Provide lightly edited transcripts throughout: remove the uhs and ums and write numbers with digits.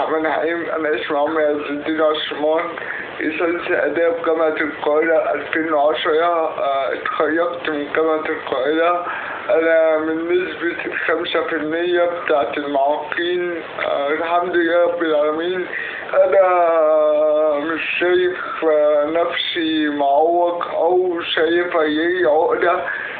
الرحمن الرحيم. أنا اسمي عمرو عز الدين عثمان، ليسانس آداب جامعة القاهرة 2010. اتخرجت من جامعة القاهرة. أنا من نسبة 5% بتاعة المعاقين. الحمد لله رب العالمين. أنا مش شايف نفسي معوق أو شايف أي عقدة.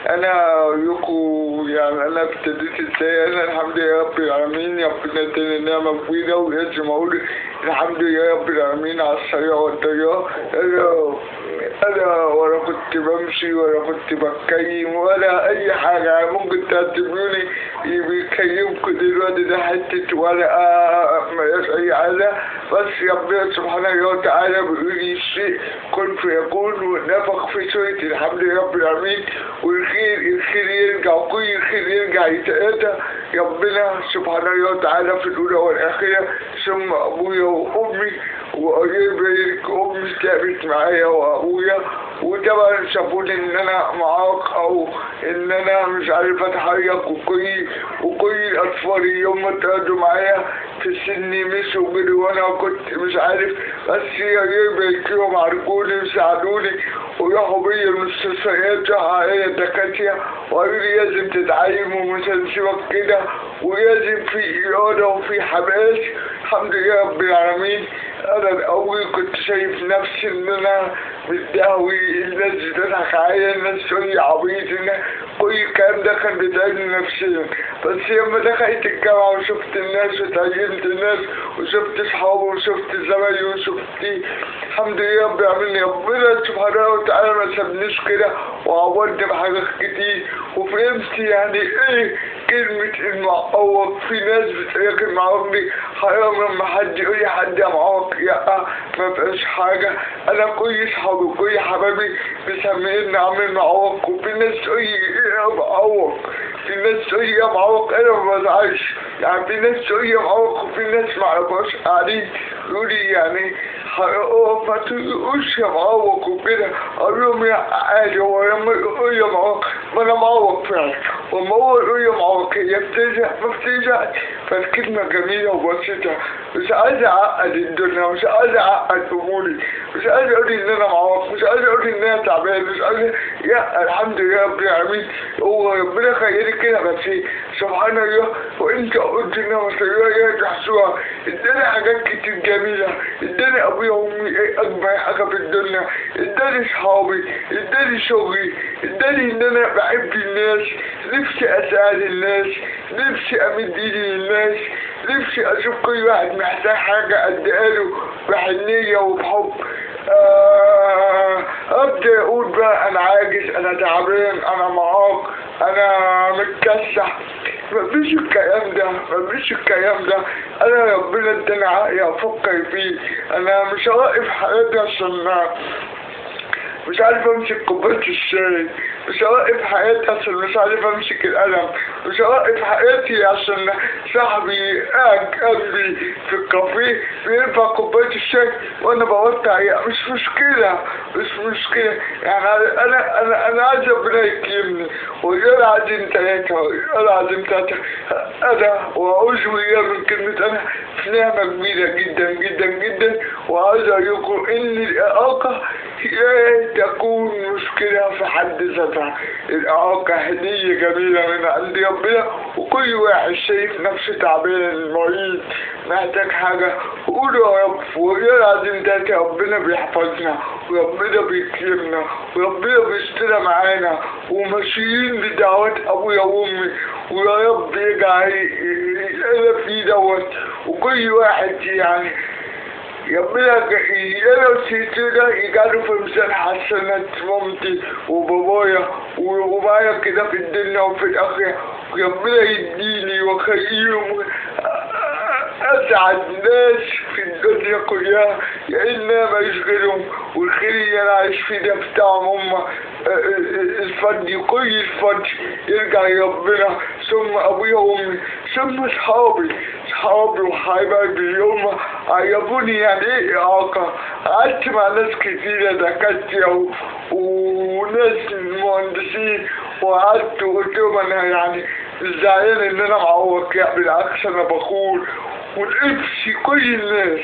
أنا أقولكوا يعني أنا ابتديت ازاي. أنا الحمد لله رب العالمين، ربنا اداني نعمة كبيرة، ولازم أقول الحمد لله رب العالمين على السريع والضياع. أنا ولا كنت بمشي ولا كنت بتكلم ولا أي حاجة. ممكن تعتبروني بيكلمكوا دلوقتي ده حتة ورقة ملهاش أي حاجة، بس ربنا سبحانه وتعالى بيقول لي الشيء كن فيكون، ونفخ في سورة الحمد لله رب العالمين. والخير يرجع، وكل الخير يرجع يتأتى ربنا سبحانه وتعالى في الأولى والآخرة. ثم أبويا وأمي وقريبي، أمي تعبت معايا وأبويا، وطبعا شافوني إن أنا معاق أو إن أنا مش عارف أتحرك. وكل الأطفال اليوم اتقعدوا معايا في سني مشوا وجروا، وأنا كنت مش عارف، بس قريبي كانوا عارفوني وساعدوني وراحوا بيا المستشفيات، راحوا عليا الدكاترة وقالوا لي لازم تتعلم ومش هنسيبك كده، ولازم في إرادة وفي حماس. الحمد لله رب العالمين. أنا الأول كنت شايف نفسي إن أنا متداوي، الناس بتضحك عليا، الناس تقول لي عبيط، كل الكلام ده كان بيتعبني نفسيا. بس لما دخلت الجامعة وشفت الناس وتعلمت الناس وشفت أصحابي وشفت زمايلي وشفت الحمد لله رب العالمين، ربنا سبحانه وتعالى ما سابنيش كده، وعوضني بحاجات كتير، وفهمت يعني إيه كلمة المعوق. في ناس بتلاقي المعوق حرام لما حد يقول لي حد معوق، لا ما بقاش حاجة. أنا كل صحابي وكل حبايبي بيسميني عامل معوق، وفي ناس تقول لي إيه معوق، في ناس تقول لي يا معوق، أنا ما بزعلش. يعني في ناس تقول لي يا معوق، وفي ناس معرفهاش قاعدين يقولوا لي يعني ما تقولش يا معوق وكده. أقول لهم يا عادي، هو لما يقول يا معوق ما أنا معوق فعلا، وما هو يقول يا معوق هي بتزعل ما بتزعل. فالكلمة جميلة وبسيطة، مش عايز أعقد الدنيا، مش عايز أعقد أموري، مش عايز أقول إن أنا معوق، مش عايز أقول إن أنا تعبان، مش عايز. يا الحمد لله رب العالمين، هو ربنا خيري كده. بس سبحان الله، وأنت قلت إن مسؤولية تحسوها. إداني حاجات كتير جميلة، إداني أبويا وأمي أجمل حاجة في الدنيا، إداني صحابي، إداني شغلي، إداني إن أنا بحب الناس، نفسي أساعد الناس، نفسي أمد إيدي للناس، نفسي أشوف كل واحد محتاج حاجة أديها له بحنية وبحب. أبدأ أقول بقى أنا عاجز، أنا تعبان، أنا معاق، أنا متكسح. مفيش الكلام ده، مفيش الكلام ده. أنا ربنا اداني عقل أفكر فيه. أنا مش هوقف حياتي عشان مش عارف امسك كوباية الشاي، مش هوقف حياتي عشان مش عارف امسك القلم، مش هوقف حياتي عشان صاحبي قاعد جنبي في الكافيه بينفع كوباية الشاي وانا بوطي عليها. مش مشكلة، مش مشكلة. يعني انا عايز ربنا يكرمني، ويقول عايزين تلاتة، ويقول عايزين تلاتة. انا واعوذ بالله من كلمة انا في نعمة كبيرة جدا جدا جدا. وعايز اقول لكم ان الإعاقة تكون مشكلة في حد ذاتها. الإعاقة هدية جميلة من عند ربنا، وكل واحد شايف نفسه تعبان مريض محتاج حاجة قولوا يا رب. ويا لازم ده ربنا بيحفظنا، وربنا بيكرمنا، وربنا بيستر معانا، وماشيين بدعوات أبويا وأمي، ويا رب يجعل في دوت. وكل واحد يعني ربنا لو سيتنا يجعله في ميزان حسنات مامتي وبابايا ومعايا كده في الدنيا وفي الآخرة. ربنا يديني وخليهم أسعد ناس في الدنيا كلها، لأن ما يشغلهم. والخير اللي أنا عايش فيه ده بتاعهم هم. الفضل كل الفضل يرجع لربنا، ثم أبويا وأمي، ثم صحابي وحبايبي هم عرفوني يعني إيه إعاقة. قعدت مع ناس كتيرة دكاترة وناس مهندسين، وقعدت وقلت لهم أنا يعني مش زعلان إن أنا معوق، يعني بالعكس أنا بخور ونقفشي كل الناس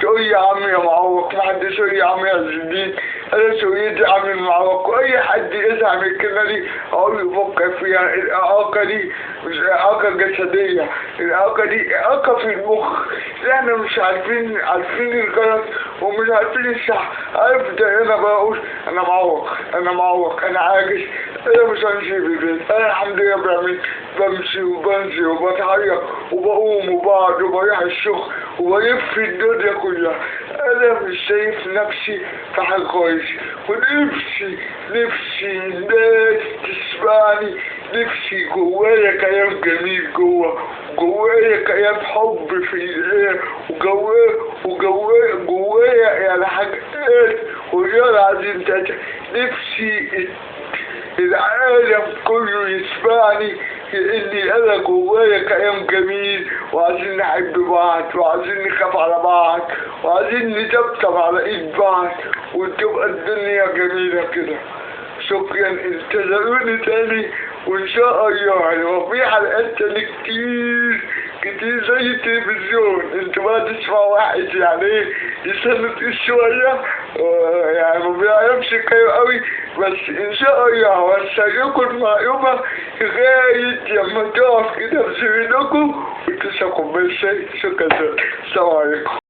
تقول يا عم يا معوق، ما حد يقول يا عم يا زدين، انا سويت عم المعوق. واي حد يزعل من الكلمه دي اقول يفكر فيها. الاعاقه دي مش اعاقه جسديه، الاعاقه دي اعاقه في المخ. احنا مش عارفين الغلط ومش عارفين الصح. عارف ده انا بقول انا معوق، انا معوق، انا عاجز، انا مش همشي في البيت. انا الحمد لله بعمل بمشي وبنزل وبتحرك وبقوم وبقعد وبروح الشغل وبلف الدنيا كلها. انا مش شايف نفسي في حاجه كويس، ونفسي الناس تسمعني. نفسي جوايا كلام جميل، جوايا كلام حب في الايه، وجوايا يعني حاجات والله العظيم نفسي العالم كله يسمعني، اني انا جوايا كلام جميل، وعايزين نحب بعض، وعايزين نخاف على بعض، وعايزين نطبطب على ايد بعض، وتبقى الدنيا جميلة كده. شكرا، انتظروني تاني وان شاء الله هيبقى في حلقات تاني كتير زي التلفزيون. انتوا بقى تسمعوا واحد يعني يسند شوية، يعني ما بيعرفش كلام قوي، بس ان شاء الله هوصلكوا المعلومة لغاية لما تقف كده في زميلكم وتسقوا بالشيء. شكرا، السلام عليكم.